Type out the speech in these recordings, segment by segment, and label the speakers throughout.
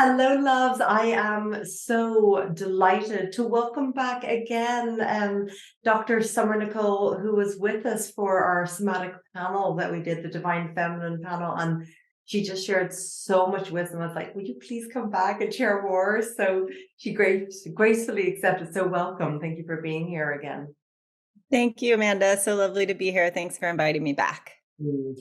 Speaker 1: Hello, loves. I am so delighted to welcome back again Dr. Somer Nicole, who was with us for our somatic panel that we did, the Divine Feminine panel. And she just shared so much wisdom. I was like, would you please come back and share more? So she gracefully accepted. So welcome. Thank you for being here again.
Speaker 2: Thank you, Amanda. So lovely to be here. Thanks for inviting me back.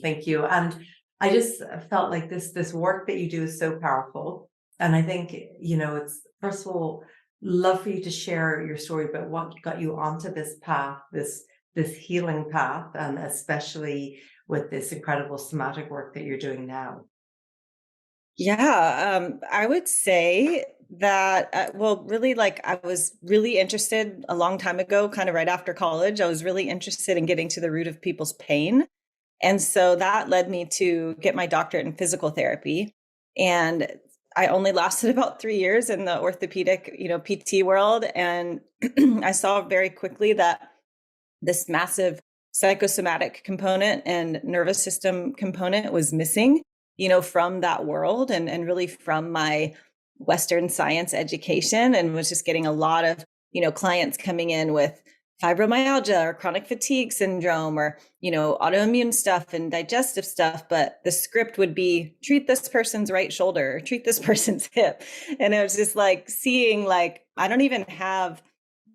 Speaker 1: Thank you. And I just felt like this work that you do is so powerful. And I think, it's first of all, love for you to share your story about what got you onto this path, this healing path, and especially with this incredible somatic work that you're doing now.
Speaker 2: I would say that, really, like I was really interested a long time ago, kind of right after college. I was really interested in getting to the root of people's pain. And so that led me to get my doctorate in physical therapy. And I only lasted about 3 years in the orthopedic, PT world. And I saw very quickly that this massive psychosomatic component and nervous system component was missing, from that world and really from my Western science education, and was just getting a lot of, clients coming in with fibromyalgia or chronic fatigue syndrome or, autoimmune stuff and digestive stuff. But the script would be treat this person's right shoulder, or treat this person's hip. And it was just like seeing like, I don't even have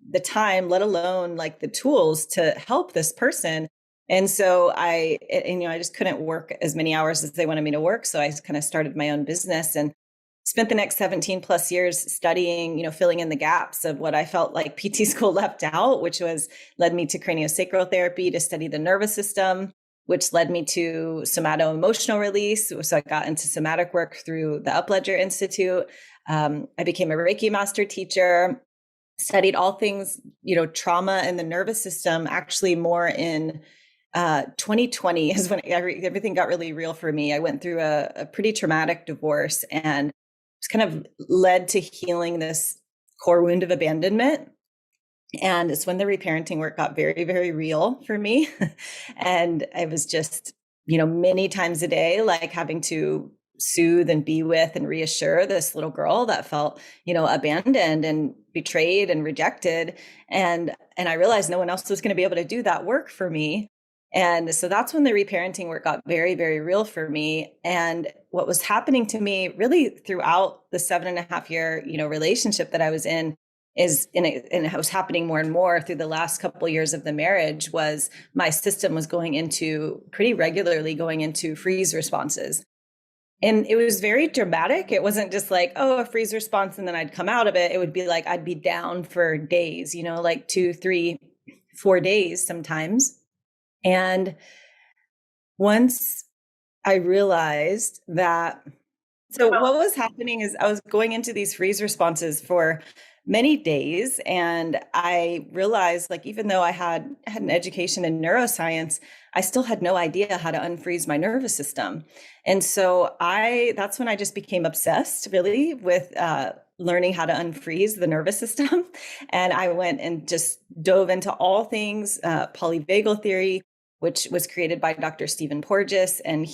Speaker 2: the time, let alone like the tools to help this person. And so I just couldn't work as many hours as they wanted me to work. So I kind of started my own business and spent the next 17 plus years studying, filling in the gaps of what I felt like PT school left out, which led me to craniosacral therapy to study the nervous system, which led me to somato-emotional release. So I got into somatic work through the Upledger Institute. I became a Reiki master teacher, studied all things, trauma and the nervous system, actually more in 2020 is when everything got really real for me. I went through a pretty traumatic divorce and it's kind of led to healing this core wound of abandonment. And it's when the reparenting work got very, very real for me. And I was just, many times a day, like having to soothe and be with and reassure this little girl that felt, abandoned and betrayed and rejected. And I realized no one else was going to be able to do that work for me. And so that's when the reparenting work got very, very real for me. And what was happening to me really throughout the 7.5 year, relationship that I was in and it was happening more and more through the last couple of years of the marriage, was my system was pretty regularly going into freeze responses. And it was very dramatic. It wasn't just like, oh, a freeze response and then I'd come out of it. It would be like I'd be down for days, like 2, 3, 4 days sometimes. And once I realized that, so what was happening is I was going into these freeze responses for many days. And I realized, like, even though I had an education in neuroscience, I still had no idea how to unfreeze my nervous system. And so that's when I just became obsessed really with learning how to unfreeze the nervous system. And I went and just dove into all things polyvagal theory, which was created by Dr. Stephen Porges. And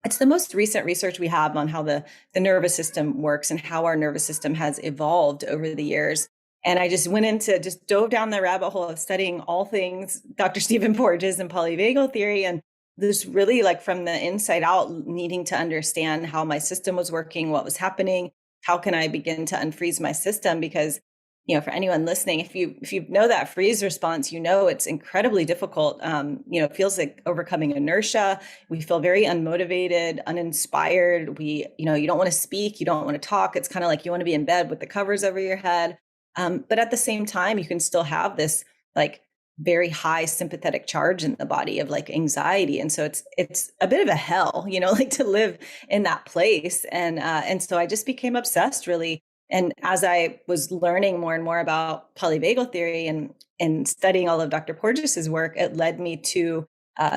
Speaker 2: it's the most recent research we have on how the nervous system works and how our nervous system has evolved over the years. And I just dove down the rabbit hole of studying all things Dr. Stephen Porges and polyvagal theory. And this really, like, from the inside out, needing to understand how my system was working, what was happening, how can I begin to unfreeze my system? Because for anyone listening, if you know that freeze response, it's incredibly difficult. It feels like overcoming inertia. We feel very unmotivated, uninspired. You don't want to speak. You don't want to talk. It's kind of like you want to be in bed with the covers over your head. But at the same time, you can still have this like very high sympathetic charge in the body of like anxiety. And so it's a bit of a hell, like to live in that place. And so I just became obsessed really. And as I was learning more and more about polyvagal theory and studying all of Dr. Porges's work, it led me to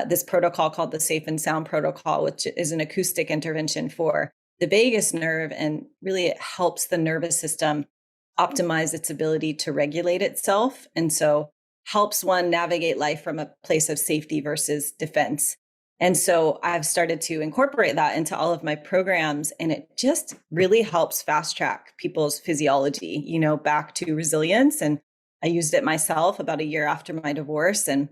Speaker 2: this protocol called the Safe and Sound Protocol, which is an acoustic intervention for the vagus nerve. And really it helps the nervous system optimize its ability to regulate itself. And so helps one navigate life from a place of safety versus defense. And so I've started to incorporate that into all of my programs, and it just really helps fast track people's physiology, back to resilience. And I used it myself about a year after my divorce, and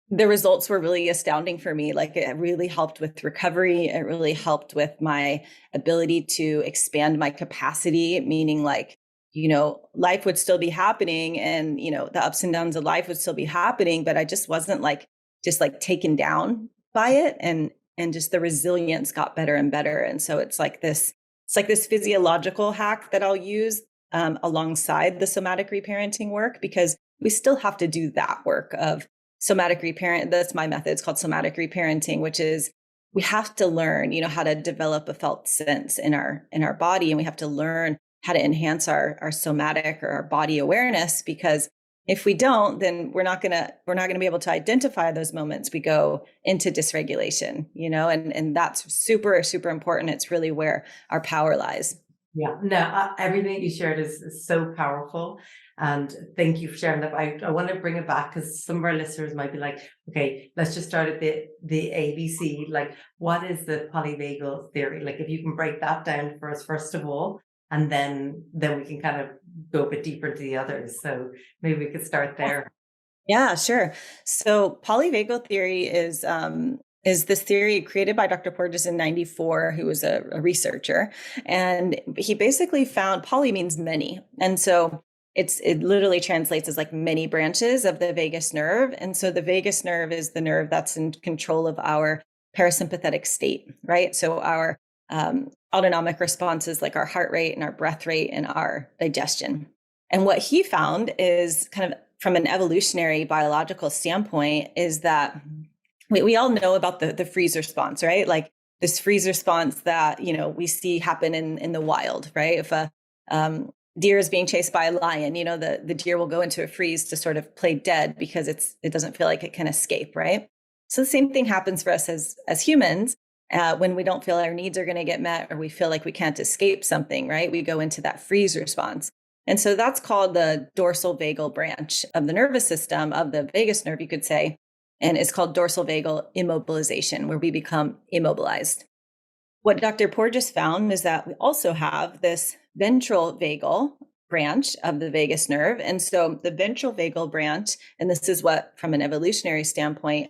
Speaker 2: the results were really astounding for me. Like, it really helped with recovery. It really helped with my ability to expand my capacity, meaning like, life would still be happening, and, the ups and downs of life would still be happening, but I just wasn't like, just like taken down by it. And just the resilience got better and better. And so it's like this physiological hack that I'll use alongside the somatic reparenting work, because we still have to do that work of somatic reparent. That's my method. It's called somatic reparenting, which is we have to learn, how to develop a felt sense in our body, and we have to learn how to enhance our somatic or our body awareness, because if we don't, then we're not gonna be able to identify those moments we go into dysregulation, and that's super, super important. It's really where our power lies.
Speaker 1: Yeah, no, everything you shared is so powerful. And thank you for sharing that. I want to bring it back because some of our listeners might be like, okay, let's just start at the ABC. Like, what is the polyvagal theory? Like, if you can break that down for us, first of all, and then we can kind of go a bit deeper into the others. So maybe we could start there.
Speaker 2: Yeah, sure. So polyvagal theory is this theory created by Dr. Porges in 94, who was a researcher. And he basically found poly means many. And so it literally translates as like many branches of the vagus nerve. And so the vagus nerve is the nerve that's in control of our parasympathetic state, right? So our autonomic responses, like our heart rate and our breath rate and our digestion. And what he found is kind of from an evolutionary biological standpoint is that we all know about the freeze response, right? Like this freeze response that, we see happen in the wild, right? If a deer is being chased by a lion, the deer will go into a freeze to sort of play dead because it doesn't feel like it can escape, right? So the same thing happens for us as humans. When we don't feel our needs are going to get met, or we feel like we can't escape something, right? We go into that freeze response. And so that's called the dorsal vagal branch of the nervous system, of the vagus nerve, you could say. And it's called dorsal vagal immobilization, where we become immobilized. What Dr. Porges found is that we also have this ventral vagal branch of the vagus nerve. And so the ventral vagal branch, and this is what, from an evolutionary standpoint,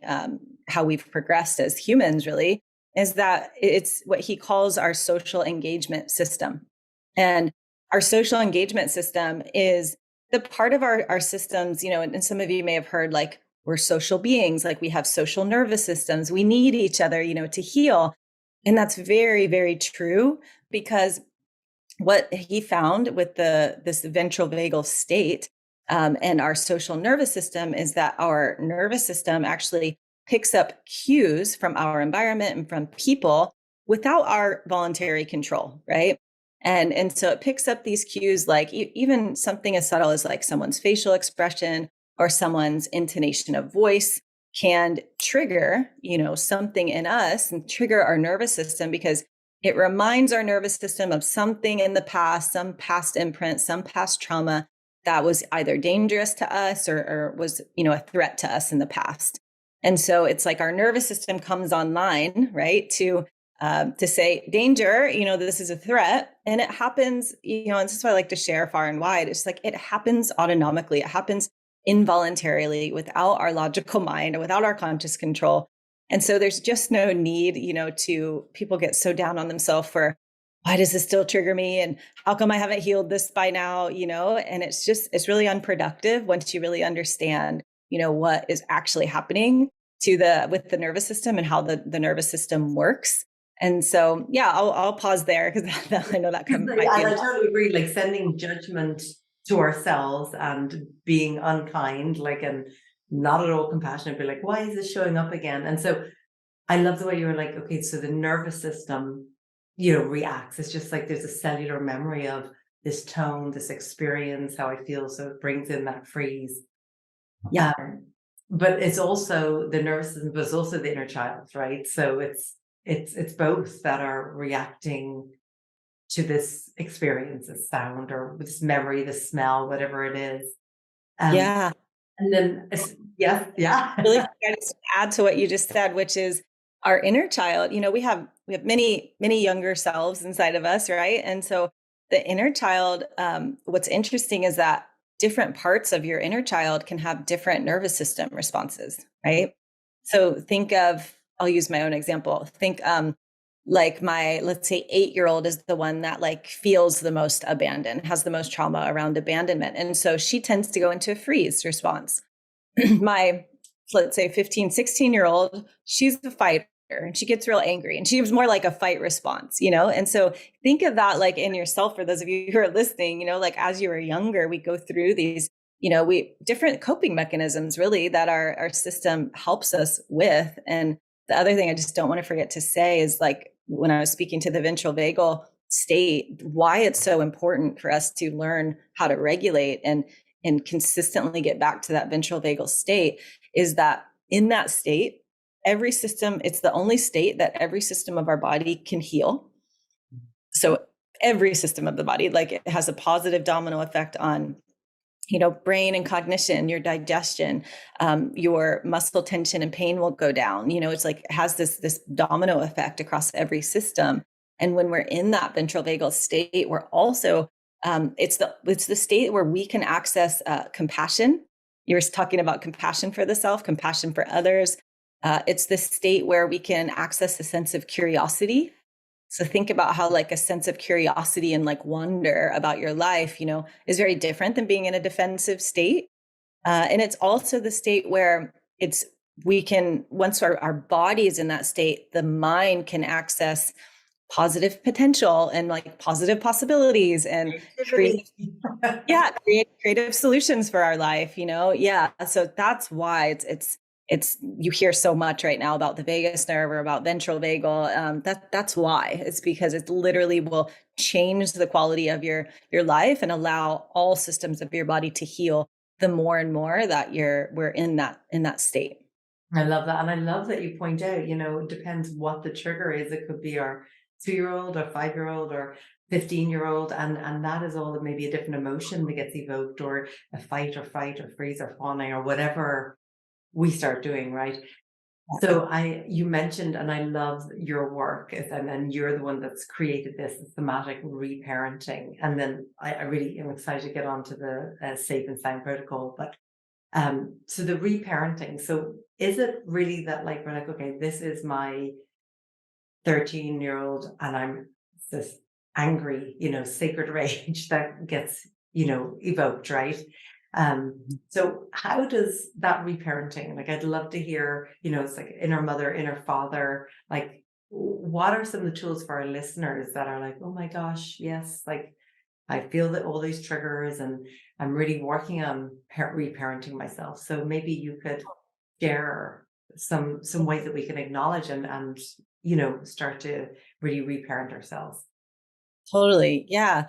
Speaker 2: how we've progressed as humans really, is that it's what he calls our social engagement system. And our social engagement system is the part of our systems, and some of you may have heard, like, we're social beings, like we have social nervous systems. We need each other, to heal. And that's very, very true, because what he found with this ventral vagal state and our social nervous system is that our nervous system actually picks up cues from our environment and from people without our voluntary control, right? And so it picks up these cues, like even something as subtle as like someone's facial expression or someone's intonation of voice can trigger, something in us and trigger our nervous system, because it reminds our nervous system of something in the past, some past imprint, some past trauma that was either dangerous to us or was, a threat to us in the past. And so it's like our nervous system comes online, right, to say, danger, this is a threat. And it happens, and this is what I like to share far and wide. It's like, it happens autonomically. It happens involuntarily, without our logical mind or without our conscious control. And so there's just no need, to people get so down on themselves for, why does this still trigger me? And how come I haven't healed this by now? And it's really unproductive once you really understand, what is actually happening with the nervous system and how the nervous system works. And so, yeah, I'll pause there, because I know that might be
Speaker 1: I totally agree. Like, sending judgment to ourselves and being unkind, like, and not at all compassionate, be like, why is this showing up again? And so I love the way you were like, okay, so the nervous system, reacts. It's just like there's a cellular memory of this tone, this experience, how I feel. So it brings in that freeze.
Speaker 2: Yeah.
Speaker 1: But it's also the nervous system, but it's also the inner child, right? So it's both that are reacting to this experience, this sound, or this memory, this smell, whatever it is.
Speaker 2: Yeah.
Speaker 1: And then, yes, yeah.
Speaker 2: Really, I just add to what you just said, which is our inner child, we have many younger selves inside of us, right? And so the inner child, what's interesting is that different parts of your inner child can have different nervous system responses, right? So think of, I'll use my own example. Think like my, let's say 8-year-old is the one that like feels the most abandoned, has the most trauma around abandonment. And so she tends to go into a freeze response. My, let's say 15, 16-year-old, she's the fighter and she gets real angry and she was more like a fight response, And so think of that like in yourself, for those of you who are listening, like as you were younger, we go through these, we different coping mechanisms really that our system helps us with. And the other thing I just don't want to forget to say is like when I was speaking to the ventral vagal state, why it's so important for us to learn how to regulate and consistently get back to that ventral vagal state is that in that state, every system, it's the only state that every system of our body can heal. So every system of the body, like it has a positive domino effect on, brain and cognition, your digestion, your muscle tension and pain will go down. It's like it has this domino effect across every system. And when we're in that ventral vagal state, we're also it's the state where we can access compassion. You're talking about compassion for the self, compassion for others. It's the state where we can access a sense of curiosity. So think about how like a sense of curiosity and like wonder about your life, is very different than being in a defensive state. And it's also the state where we can, once our body is in that state, the mind can access positive potential and like positive possibilities and create creative solutions for our life, Yeah. So that's why it's you hear so much right now about the vagus nerve or about ventral vagal. That's why. It's because it literally will change the quality of your life and allow all systems of your body to heal the more and more that we're in that state.
Speaker 1: I love that. And I love that you point out, it depends what the trigger is. It could be our 2-year-old or 5-year-old or 15-year-old. And that is all maybe a different emotion that gets evoked, or a fight or freeze or fawning or whatever we start doing, right? So you mentioned, and I love your work, and then you're the one that's created this somatic reparenting. And then I really am excited to get onto the safe and sound protocol. But so the reparenting, so is it really that like, we're like, okay, this is my 13-year-old and I'm this angry, sacred rage that gets, evoked, right? So how does that reparenting, like, I'd love to hear, it's like inner mother, inner father, like, what are some of the tools for our listeners that are like, oh my gosh, yes, like I feel that all these triggers and I'm really working on reparenting myself. So maybe you could share some ways that we can acknowledge and start to really reparent ourselves.
Speaker 2: Totally. Yeah.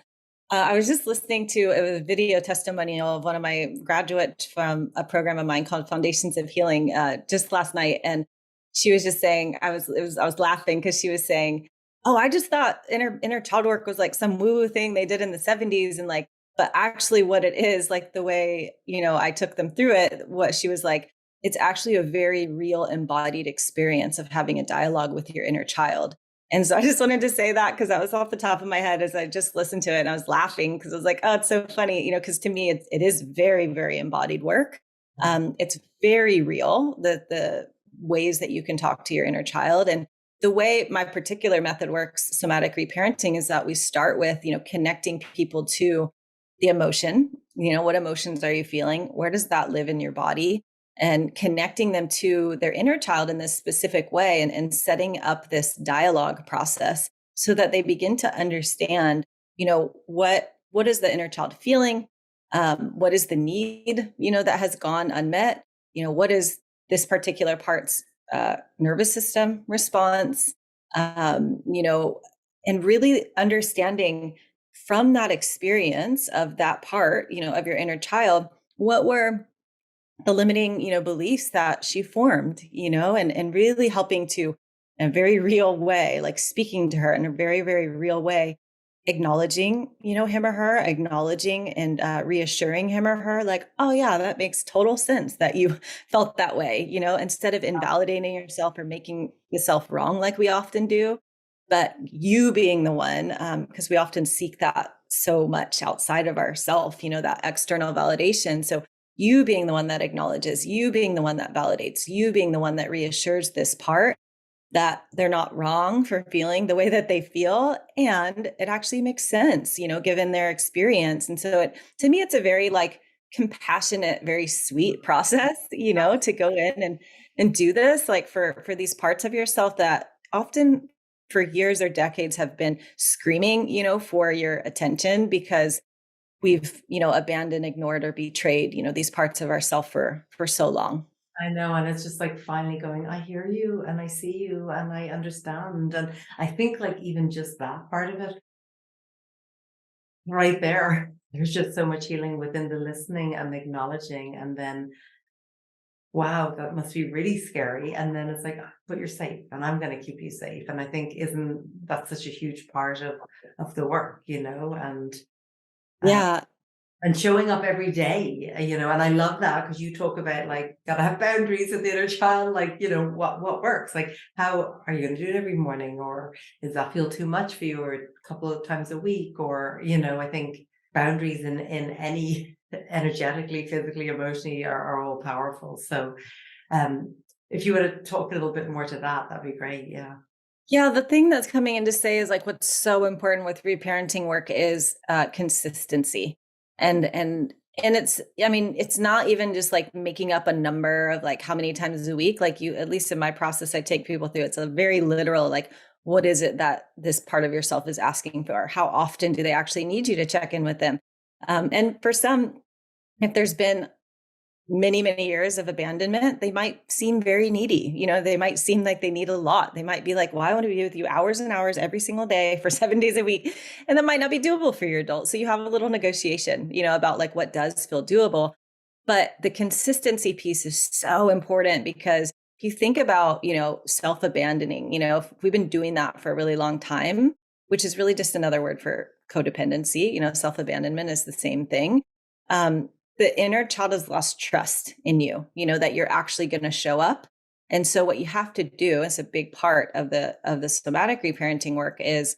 Speaker 2: I was just listening to a video testimonial of one of my graduates from a program of mine called Foundations of Healing just last night. And she was just saying, I was laughing because she was saying, oh, I just thought inner child work was like some woo-woo thing they did in the 70s. And like, but actually what it is, like the way, I took them through it, what she was like, it's actually a very real embodied experience of having a dialogue with your inner child. And so I just wanted to say that because that was off the top of my head as I just listened to it and I was laughing because I was like, oh, it's so funny, because to me, it is very, very embodied work. It's very real, the ways that you can talk to your inner child. And the way my particular method works, somatic reparenting, is that we start with, connecting people to the emotion. What emotions are you feeling? Where does that live in your body? And connecting them to their inner child in this specific way and setting up this dialogue process so that they begin to understand, what is the inner child feeling? What is the need, that has gone unmet? What is this particular part's nervous system response? And really understanding from that experience of that part, of your inner child, what were the limiting, beliefs that she formed, and really helping to, in a very real way, like speaking to her in a very, very real way, acknowledging, him or her, acknowledging and reassuring him or her, like, oh yeah, that makes total sense that you felt that way, instead of invalidating yourself or making yourself wrong like we often do, but you being the one, because we often seek that so much outside of ourself, that external validation. So you being the one that acknowledges, you being the one that validates, you being the one that reassures this part that they're not wrong for feeling the way that they feel, and it actually makes sense, given their experience. And so to me, it's a very like compassionate, very sweet process, to go in and do this, like for these parts of yourself that often for years or decades have been screaming, for your attention because we've, abandoned, ignored, or betrayed, these parts of ourself for so long.
Speaker 1: I know, and it's just like finally going, I hear you and I see you and I understand. And I think like even just that part of it right there, there's just so much healing within the listening and acknowledging. And then, wow, that must be really scary. And then it's like, "Ah, but you're safe and I'm going to keep you safe." And I think isn't that such a huge part of the work, uh,
Speaker 2: Yeah.
Speaker 1: and showing up every day, and I love that because you talk about like gotta have boundaries with the inner child, like, what works, like how are you gonna do it every morning, or does that feel too much for you, or a couple of times a week, or I think boundaries in any energetically, physically, emotionally are all powerful. So if you were to talk a little bit more to that, that'd be great. Yeah.
Speaker 2: Yeah, the thing that's coming in to say is like what's so important with reparenting work is consistency. And it's, I mean, it's not even just like making up a number of like how many times a week, like you, at least in my process, I take people through, it's a very literal, like, what is it that this part of yourself is asking for? How often do they actually need you to check in with them? And for some, if there's been many, many years of abandonment, they might seem very needy. They might seem like they need a lot. They might be like, well, I want to be with you hours and hours every single day for 7 days a week. And that might not be doable for your adult. So you have a little negotiation, about like what does feel doable. But the consistency piece is so important because if you think about, self-abandoning, if we've been doing that for a really long time, which is really just another word for codependency, self-abandonment is the same thing. The inner child has lost trust in you, that you're actually going to show up. And so what you have to do as a big part of the somatic reparenting work is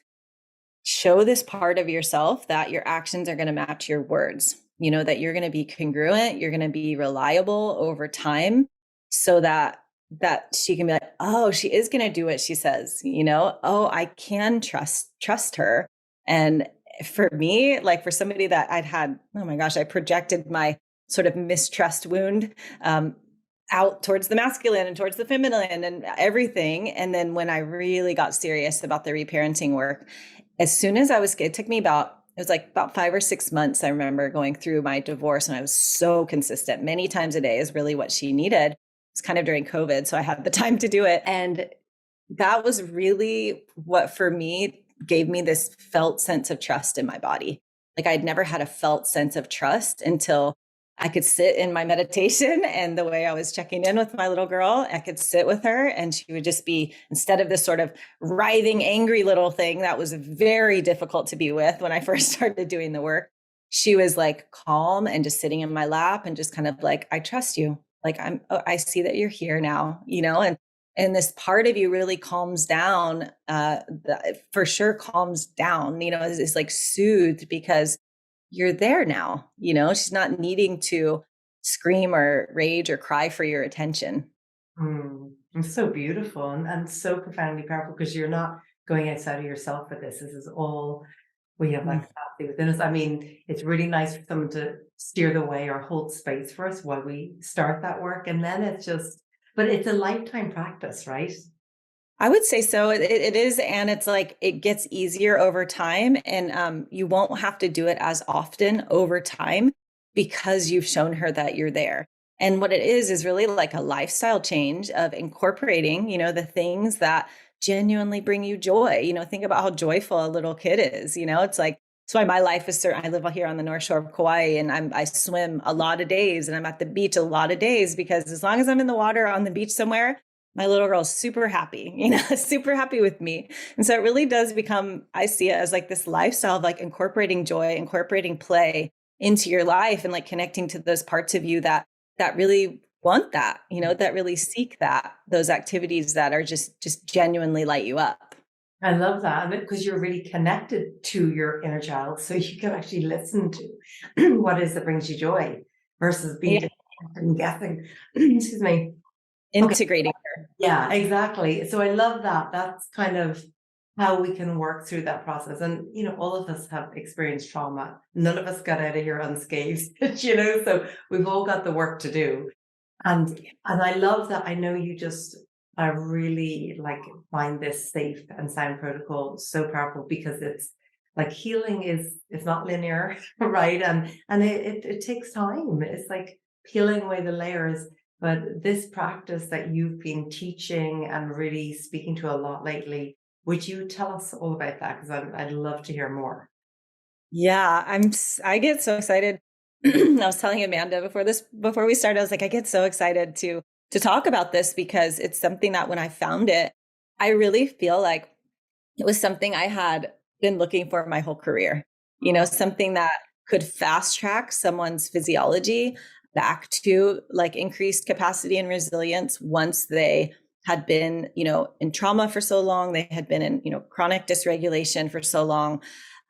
Speaker 2: show this part of yourself that your actions are going to match your words, that you're going to be congruent, you're going to be reliable over time so that she can be like, oh, she is going to do what she says, oh, I can trust her. And for me, like for somebody that I'd had, oh my gosh, I projected my sort of mistrust wound out towards the masculine and towards the feminine and everything. And then when I really got serious about the reparenting work, as soon as it took me it was like about 5 or 6 months. I remember going through my divorce and I was so consistent. Many times a day is really what she needed. It's kind of during COVID, so I had the time to do it. And that was really what for me gave me this felt sense of trust in my body. Like I'd never had a felt sense of trust until I could sit in my meditation, and the way I was checking in with my little girl, I could sit with her and she would just be, instead of this sort of writhing, angry little thing that was very difficult to be with when I first started doing the work, she was like calm and just sitting in my lap and just kind of like, I trust you. Like I see that you're here now, and this part of you really calms down, for sure calms down, is like soothed because you're there now, she's not needing to scream or rage or cry for your attention.
Speaker 1: It's so beautiful and so profoundly powerful because you're not going outside of yourself for this. This is all we have that
Speaker 2: Mm.
Speaker 1: capacity within us. I mean, it's really nice for someone to steer the way or hold space for us while we start that work. And then it's just, but it's a lifetime practice, right?
Speaker 2: I would say so. It is. And it's like, it gets easier over time, and you won't have to do it as often over time because you've shown her that you're there. And what it is really like a lifestyle change of incorporating, the things that genuinely bring you joy. Think about how joyful a little kid is, it's like, that's why my life is certain. I live here on the North Shore of Kauai, and I swim a lot of days and I'm at the beach a lot of days because as long as I'm in the water on the beach somewhere, my little girl's super happy, super happy with me. And so it really does become, I see it as like this lifestyle of like incorporating joy, incorporating play into your life and like connecting to those parts of you that really want that, that really seek that, those activities that are just genuinely light you up.
Speaker 1: I love that. And because you're really connected to your inner child, so you can actually listen to what is that brings you joy versus being
Speaker 2: Yeah,
Speaker 1: distracted and guessing. Excuse me. Okay.
Speaker 2: integrating her.
Speaker 1: Yeah, exactly. So I love that. That's kind of how we can work through that process. And, all of us have experienced trauma. None of us got out of here unscathed, so we've all got the work to do. And I love that. I know you just, I really like find this safe and sound protocol so powerful because it's like healing is not linear, right? And it takes time. It's like peeling away the layers. But this practice that you've been teaching and really speaking to a lot lately, would you tell us all about that? Because I'd love to hear more.
Speaker 2: Yeah, I get so excited. I was telling Amanda before we started, I was like, I get so excited to talk about this because it's something that when I found it, I really feel like it was something I had been looking for my whole career. Something that could fast track someone's physiology back to like increased capacity and resilience once they had been, in trauma for so long, they had been in, chronic dysregulation for so long.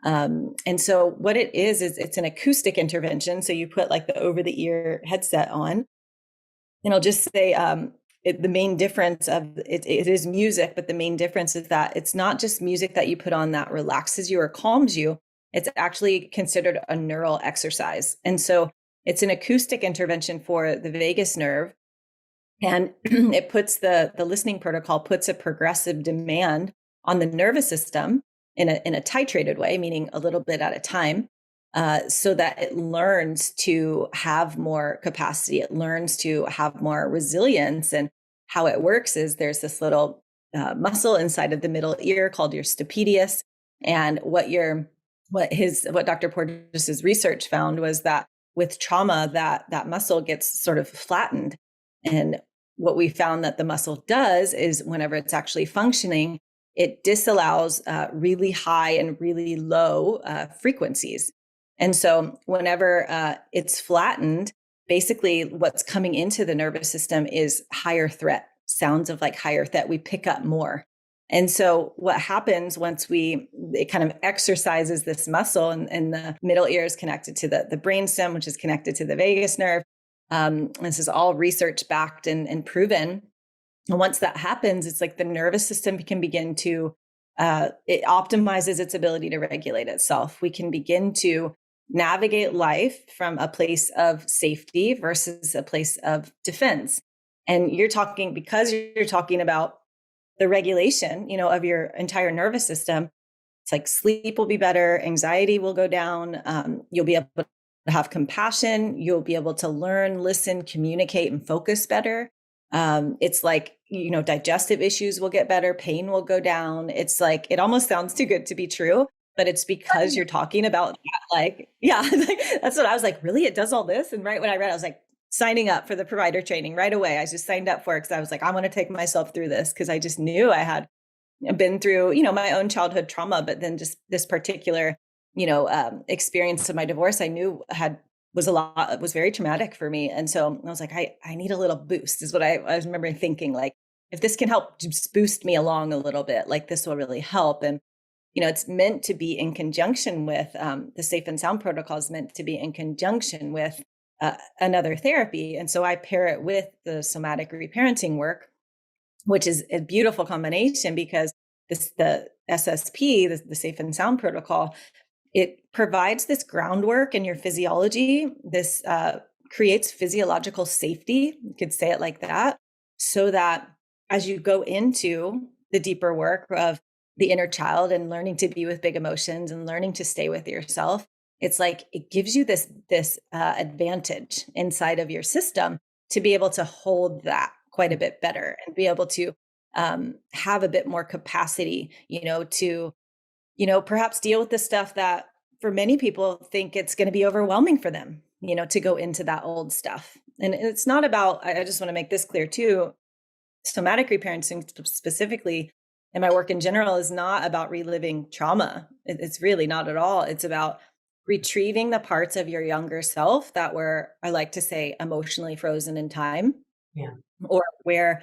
Speaker 2: And so what it is it's an acoustic intervention. So you put like the over the ear headset on, and I'll just say, the main difference of it is music, but the main difference is that it's not just music that you put on that relaxes you or calms you. It's actually considered a neural exercise. And so it's an acoustic intervention for the vagus nerve. And it puts the listening protocol puts a progressive demand on the nervous system in a titrated way, meaning a little bit at a time, so that it learns to have more capacity. It learns to have more resilience. And how it works is there's this little muscle inside of the middle ear called your stapedius. And what Dr. Porges's research found was that with trauma, that muscle gets sort of flattened. And what we found that the muscle does is whenever it's actually functioning, it disallows really high and really low frequencies. And so whenever it's flattened, basically what's coming into the nervous system is higher threat, sounds of like higher threat. We pick up more. And so what happens once it kind of exercises this muscle, and the middle ear is connected to the brainstem, which is connected to the vagus nerve. This is all research backed and proven. And once that happens, it's like the nervous system can begin to, it optimizes its ability to regulate itself. We can begin to navigate life from a place of safety versus a place of defense. And because you're talking about the regulation, of your entire nervous system, it's like sleep will be better, anxiety will go down, you'll be able to have compassion, you'll be able to learn, listen, communicate, and focus better. It's like, digestive issues will get better, pain will go down. It's like, it almost sounds too good to be true, but it's because you're talking about that, like, yeah, that's what I was like, really? It does all this? And right when I read, I was like, signing up for the provider training right away. I just signed up for it because I was like, I want to take myself through this because I just knew I had been through, my own childhood trauma, but then just this particular, experience of my divorce, I knew was very traumatic for me. And so I was like, I need a little boost is what I was remembering thinking, like, if this can help just boost me along a little bit, like this will really help. And, it's meant to be in conjunction with the safe and sound protocol is meant to be in conjunction with another therapy. And so I pair it with the somatic reparenting work, which is a beautiful combination because the SSP, the safe and sound protocol, it provides this groundwork in your physiology. This creates physiological safety. You could say it like that, so that as you go into the deeper work of the inner child and learning to be with big emotions and learning to stay with yourself, it's like it gives you this advantage inside of your system to be able to hold that quite a bit better and be able to have a bit more capacity, to perhaps deal with the stuff that for many people think it's going to be overwhelming for them, to go into that old stuff. And it's not about, I just want to make this clear too. somatic reparenting specifically, and my work in general, is not about reliving trauma. It's really not at all. It's about retrieving the parts of your younger self that were, I like to say, emotionally frozen in time,
Speaker 1: Yeah.
Speaker 2: or where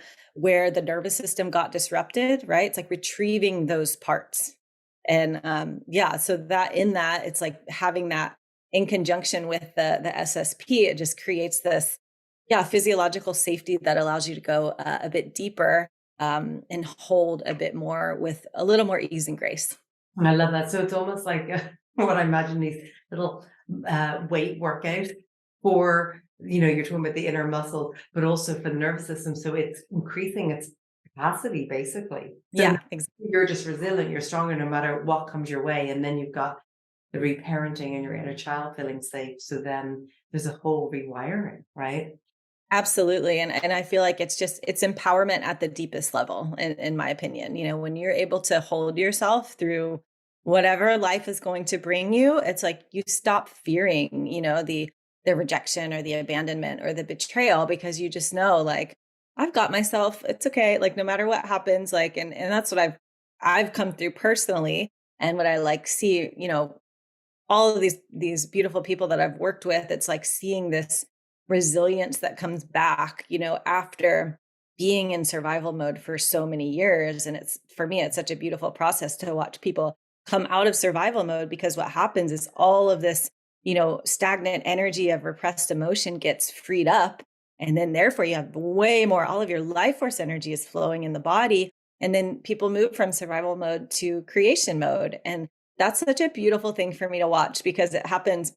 Speaker 2: the nervous system got disrupted, right? It's like retrieving those parts. And yeah, so that in that, it's like having that in conjunction with the SSP, it just creates this, yeah, physiological safety that allows you to go a bit deeper, and hold a bit more with a little more ease and grace.
Speaker 1: And I love that. So it's almost like what I imagine these little weight workout for, you're talking about the inner muscle, but also for the nervous system. So it's increasing its capacity basically. So
Speaker 2: Yeah,
Speaker 1: you're just resilient, you're stronger no matter what comes your way. And then you've got the reparenting and your inner child feeling safe. So then there's a whole rewiring, right?
Speaker 2: absolutely. And I feel like it's empowerment at the deepest level, in my opinion. When you're able to hold yourself through whatever life is going to bring you, it's like you stop fearing, the rejection or the abandonment or the betrayal, because you just know, like, I've got myself, it's okay. Like, no matter what happens, like, and that's what I've come through personally. And what I like see, all of these beautiful people that I've worked with, it's like seeing this resilience that comes back, after being in survival mode for so many years. And it's, for me, it's such a beautiful process to watch people come out of survival mode, because what happens is all of this, stagnant energy of repressed emotion gets freed up. And then therefore you have way more, all of your life force energy is flowing in the body. And then people move from survival mode to creation mode. And that's such a beautiful thing for me to watch, because it happens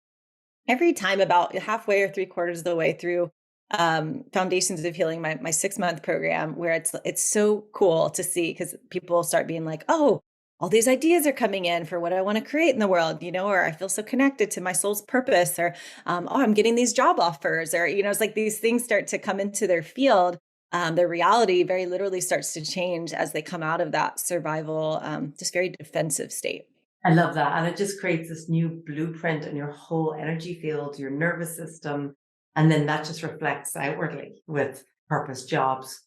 Speaker 2: every time, about halfway or three-quarters of the way through Foundations of Healing, my 6-month program, where it's so cool to see, because people start being like, oh, all these ideas are coming in for what I want to create in the world, or I feel so connected to my soul's purpose, or oh, I'm getting these job offers, or, it's like these things start to come into their field. Their reality very literally starts to change as they come out of that survival, just very defensive state.
Speaker 1: I love that. And it just creates this new blueprint in your whole energy field, your nervous system. And then that just reflects outwardly with purpose, jobs,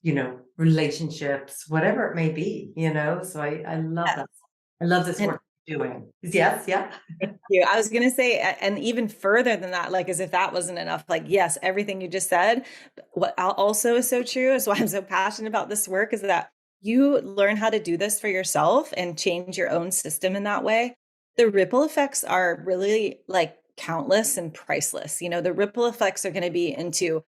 Speaker 1: relationships, whatever it may be. So I love that. I love this
Speaker 2: And
Speaker 1: work you're doing. Yes, yeah.
Speaker 2: thank you. I was going to say, and even further than that, like, as if that wasn't enough, like, yes, everything you just said, what also is so true, is why I'm so passionate about this work, is that you learn how to do this for yourself and change your own system in that way. The ripple effects are really like countless and priceless. The ripple effects are going to be into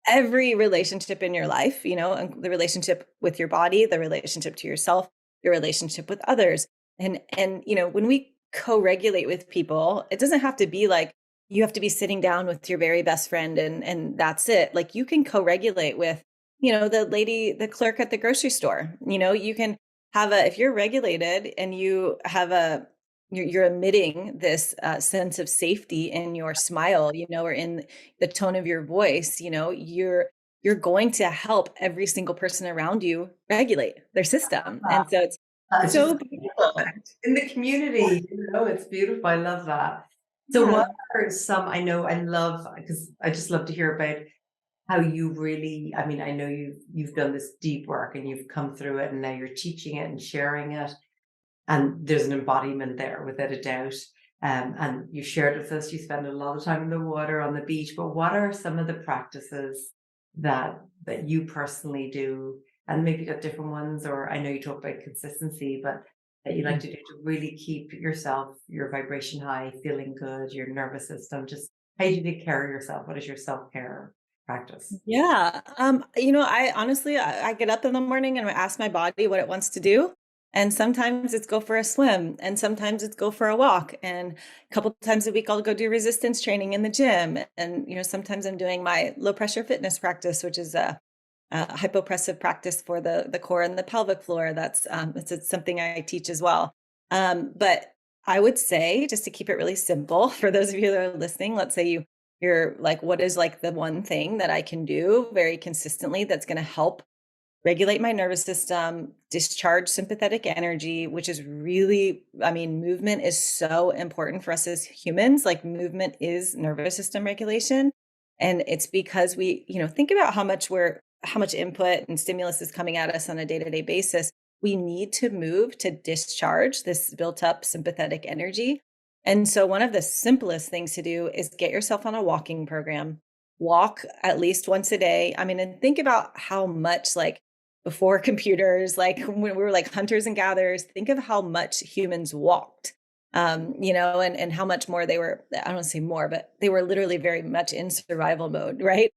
Speaker 2: every relationship in your life, and the relationship with your body, the relationship to yourself, your relationship with others. And when we co-regulate with people, it doesn't have to be like you have to be sitting down with your very best friend and that's it. Like, you can co-regulate with, the clerk at the grocery store. You can have if you're regulated and you have you're emitting this sense of safety in your smile, or in the tone of your voice, you're going to help every single person around you regulate their system. And so it's
Speaker 1: It's just
Speaker 2: so beautiful.
Speaker 1: in the community, it's beautiful. I love that. So
Speaker 2: Yeah.
Speaker 1: what are some, I know I love, because I just love to hear about how you really, I mean, I know you've done this deep work and you've come through it and now you're teaching it and sharing it. And there's an embodiment there without a doubt. And you shared with us, you spend a lot of time in the water on the beach, but what are some of the practices that you personally do? And maybe you got different ones, or I know you talk about consistency, but that you like to do to really keep yourself, your vibration high, feeling good, your nervous system. Just how do you take care of yourself? What is your self-care practice?
Speaker 2: Yeah. I honestly, I get up in the morning and I ask my body what it wants to do. And sometimes it's go for a swim, and sometimes it's go for a walk. And a couple times a week, I'll go do resistance training in the gym. And, sometimes I'm doing my low pressure fitness practice, which is a hypopressive practice for the core and the pelvic floor. That's it's something I teach as well. But I would say, just to keep it really simple for those of you that are listening, let's say you're like, what is like the one thing that I can do very consistently that's going to help regulate my nervous system, discharge sympathetic energy, which is really, I mean, movement is so important for us as humans. Like, movement is nervous system regulation. And it's because we, think about how much how much input and stimulus is coming at us on a day-to-day basis, we need to move to discharge this built up sympathetic energy. And so one of the simplest things to do is get yourself on a walking program. Walk at least once a day. I mean, and think about how much, like, before computers, like when we were like hunters and gatherers, think of how much humans walked. And how much more they were, I don't want to say more, but they were literally very much in survival mode, right?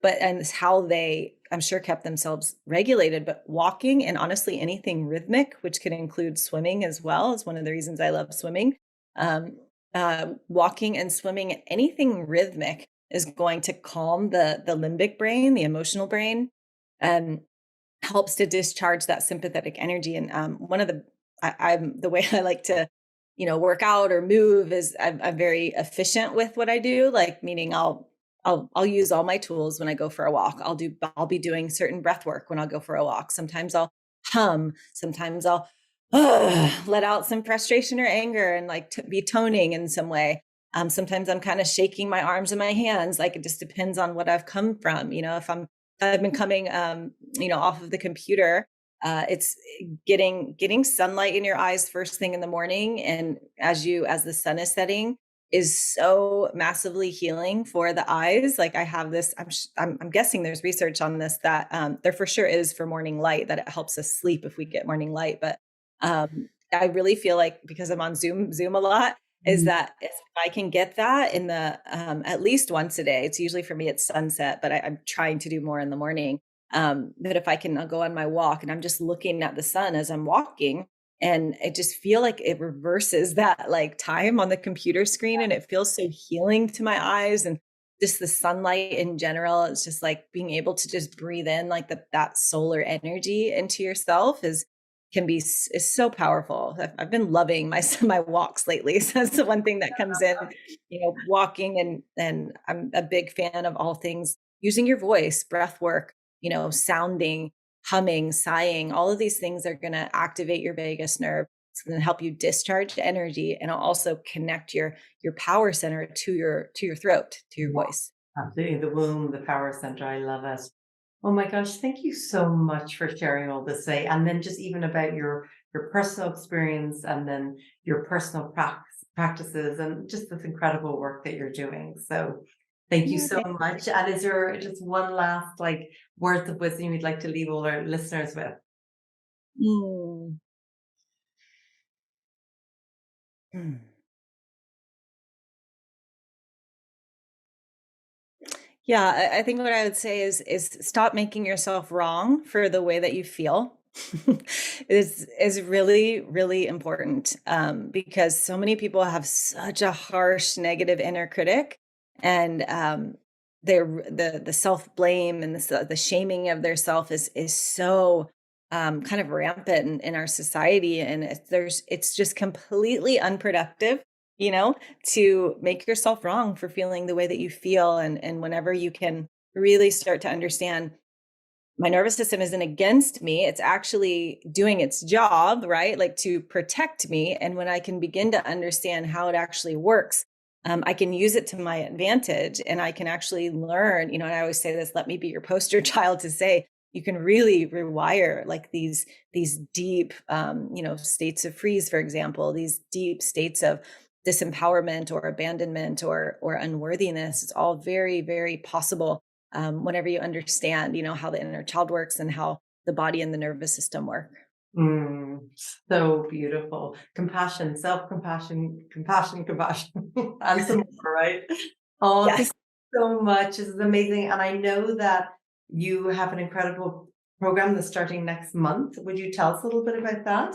Speaker 2: But and it's how they, I'm sure, kept themselves regulated. But walking, and honestly anything rhythmic, which could include swimming as well, is one of the reasons I love swimming. Um, Walking and swimming, anything rhythmic is going to calm the limbic brain, the emotional brain, and helps to discharge that sympathetic energy. And one of the I'm the way I like to, work out or move is I'm very efficient with what I do. Like, meaning I'll use all my tools when I go for a walk. I'll be doing certain breath work when I'll go for a walk. Sometimes I'll hum. Sometimes I'll let out some frustration or anger and like be toning in some way. Sometimes I'm kind of shaking my arms and my hands. Like, it just depends on what I've come from. I've been coming, off of the computer. It's getting sunlight in your eyes first thing in the morning, and as the sun is setting, is so massively healing for the eyes. Like, I have this. I'm guessing there's research on this that there for sure is for morning light, that it helps us sleep if we get morning light. But I really feel like, because I'm on Zoom a lot, is
Speaker 1: Mm.
Speaker 2: that if I can get that in the at least once a day. It's usually, for me, it's sunset, but I'm trying to do more in the morning. But if I can go on my walk and I'm just looking at the sun as I'm walking, and I just feel like it reverses that like time on the computer screen, and it feels so healing to my eyes. And just the sunlight in general, it's just like being able to just breathe in like that solar energy into yourself is so powerful. I've been loving my walks lately. So that's the one thing that comes in, walking. And I'm a big fan of all things using your voice, breath work, sounding, humming, sighing. All of these things are going to activate your vagus nerve. It's going to help you discharge energy, and it'll also connect your power center to your throat, to your voice.
Speaker 1: Absolutely. The womb, the power center. I love it. Oh my gosh, thank you so much for sharing all this today. And then just even about your personal experience, and then your personal practices, and just this incredible work that you're doing. So thank you
Speaker 2: Yeah,
Speaker 1: so much. And is there just one last like words of wisdom you'd like to leave all our listeners with?
Speaker 2: Mm. Mm. Yeah, I think what I would say is stop making yourself wrong for the way that you feel. Is really, really important, because so many people have such a harsh negative inner critic, and the self blame and the shaming of their self is so kind of rampant in our society, and it's just completely unproductive. You know, to make yourself wrong for feeling the way that you feel. And whenever you can really start to understand, my nervous system isn't against me, it's actually doing its job, right? Like, to protect me. And when I can begin to understand how it actually works, I can use it to my advantage, and I can actually learn, and I always say this, let me be your poster child, to say you can really rewire like these deep states of freeze, for example, these deep states of disempowerment or abandonment or unworthiness. It's all very, very possible, whenever you understand, how the inner child works and how the body and the nervous system work.
Speaker 1: Mm, so beautiful. Compassion, self-compassion, compassion, and some more, right? Oh, thank
Speaker 2: Yes.
Speaker 1: you so much. This is amazing. And I know that you have an incredible program that's starting next month. Would you tell us a little bit about that?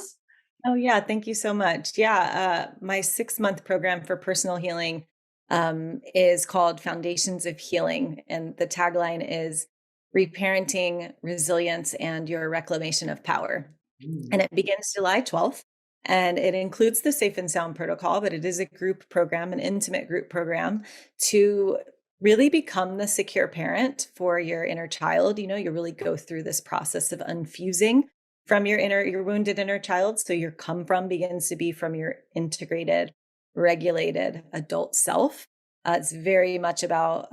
Speaker 2: Oh, yeah. Thank you so much. Yeah. My 6 month program for personal healing is called Foundations of Healing. And the tagline is reparenting, resilience, and your reclamation of power. And
Speaker 1: Mm.
Speaker 2: it begins July 12th. And it includes the Safe and Sound protocol, but it is a group program, an intimate group program, to really become the secure parent for your inner child. You really go through this process of unfusing from your wounded inner child. So your come from begins to be from your integrated, regulated adult self. It's very much about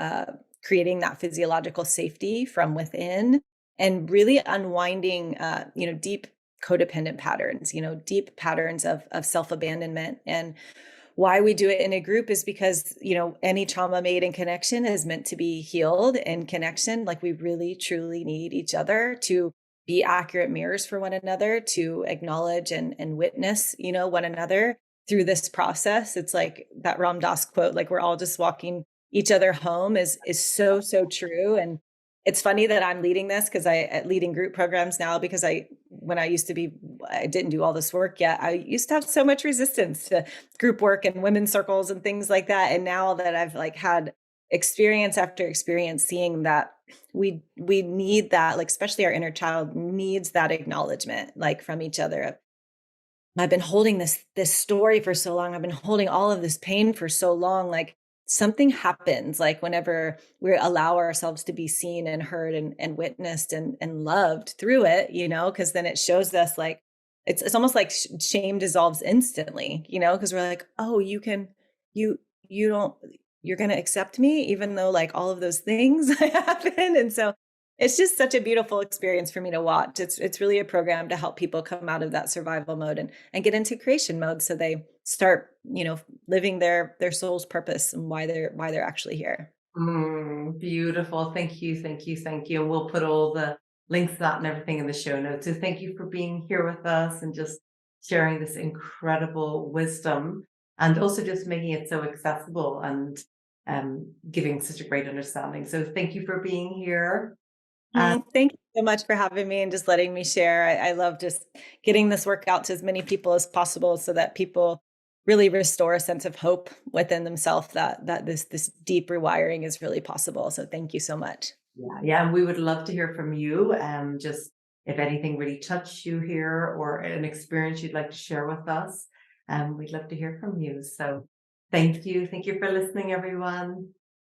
Speaker 2: creating that physiological safety from within, and really unwinding, deep codependent patterns, deep patterns of self-abandonment. And why we do it in a group is because, any trauma made in connection is meant to be healed in connection. Like we really, truly need each other to be accurate mirrors for one another, to acknowledge and witness, one another through this process. It's like that Ram Dass quote, like we're all just walking each other home is so, so true. And it's funny that I'm leading this because leading group programs now, because when I used to be, I didn't do all this work yet. I used to have so much resistance to group work and women's circles and things like that. And now that I've like had experience after experience seeing that we need that, like especially our inner child needs that acknowledgement, like from each other. I've been holding this story for so long. I've been holding all of this pain for so long. Like something happens, like whenever we allow ourselves to be seen and heard and witnessed and loved through it, because then it shows us like it's almost like shame dissolves instantly, because we're like, oh, you you don't you're gonna accept me, even though like all of those things happen. And so it's just such a beautiful experience for me to watch. It's really a program to help people come out of that survival mode and get into creation mode so they start, living their soul's purpose and why they're actually here.
Speaker 1: Beautiful. Thank you. Thank you. Thank you. And we'll put all the links to that and everything in the show notes. So thank you for being here with us and just sharing this incredible wisdom and also just making it so accessible and giving such a great understanding. So thank you for being here.
Speaker 2: Thank you so much for having me and just letting me share. I love just getting this work out to as many people as possible so that people really restore a sense of hope within themselves that this deep rewiring is really possible. So thank you so much.
Speaker 1: Yeah, yeah, and we would love to hear from you. Just if anything really touched you here or an experience you'd like to share with us, we'd love to hear from you. So thank you. Thank you for listening, everyone.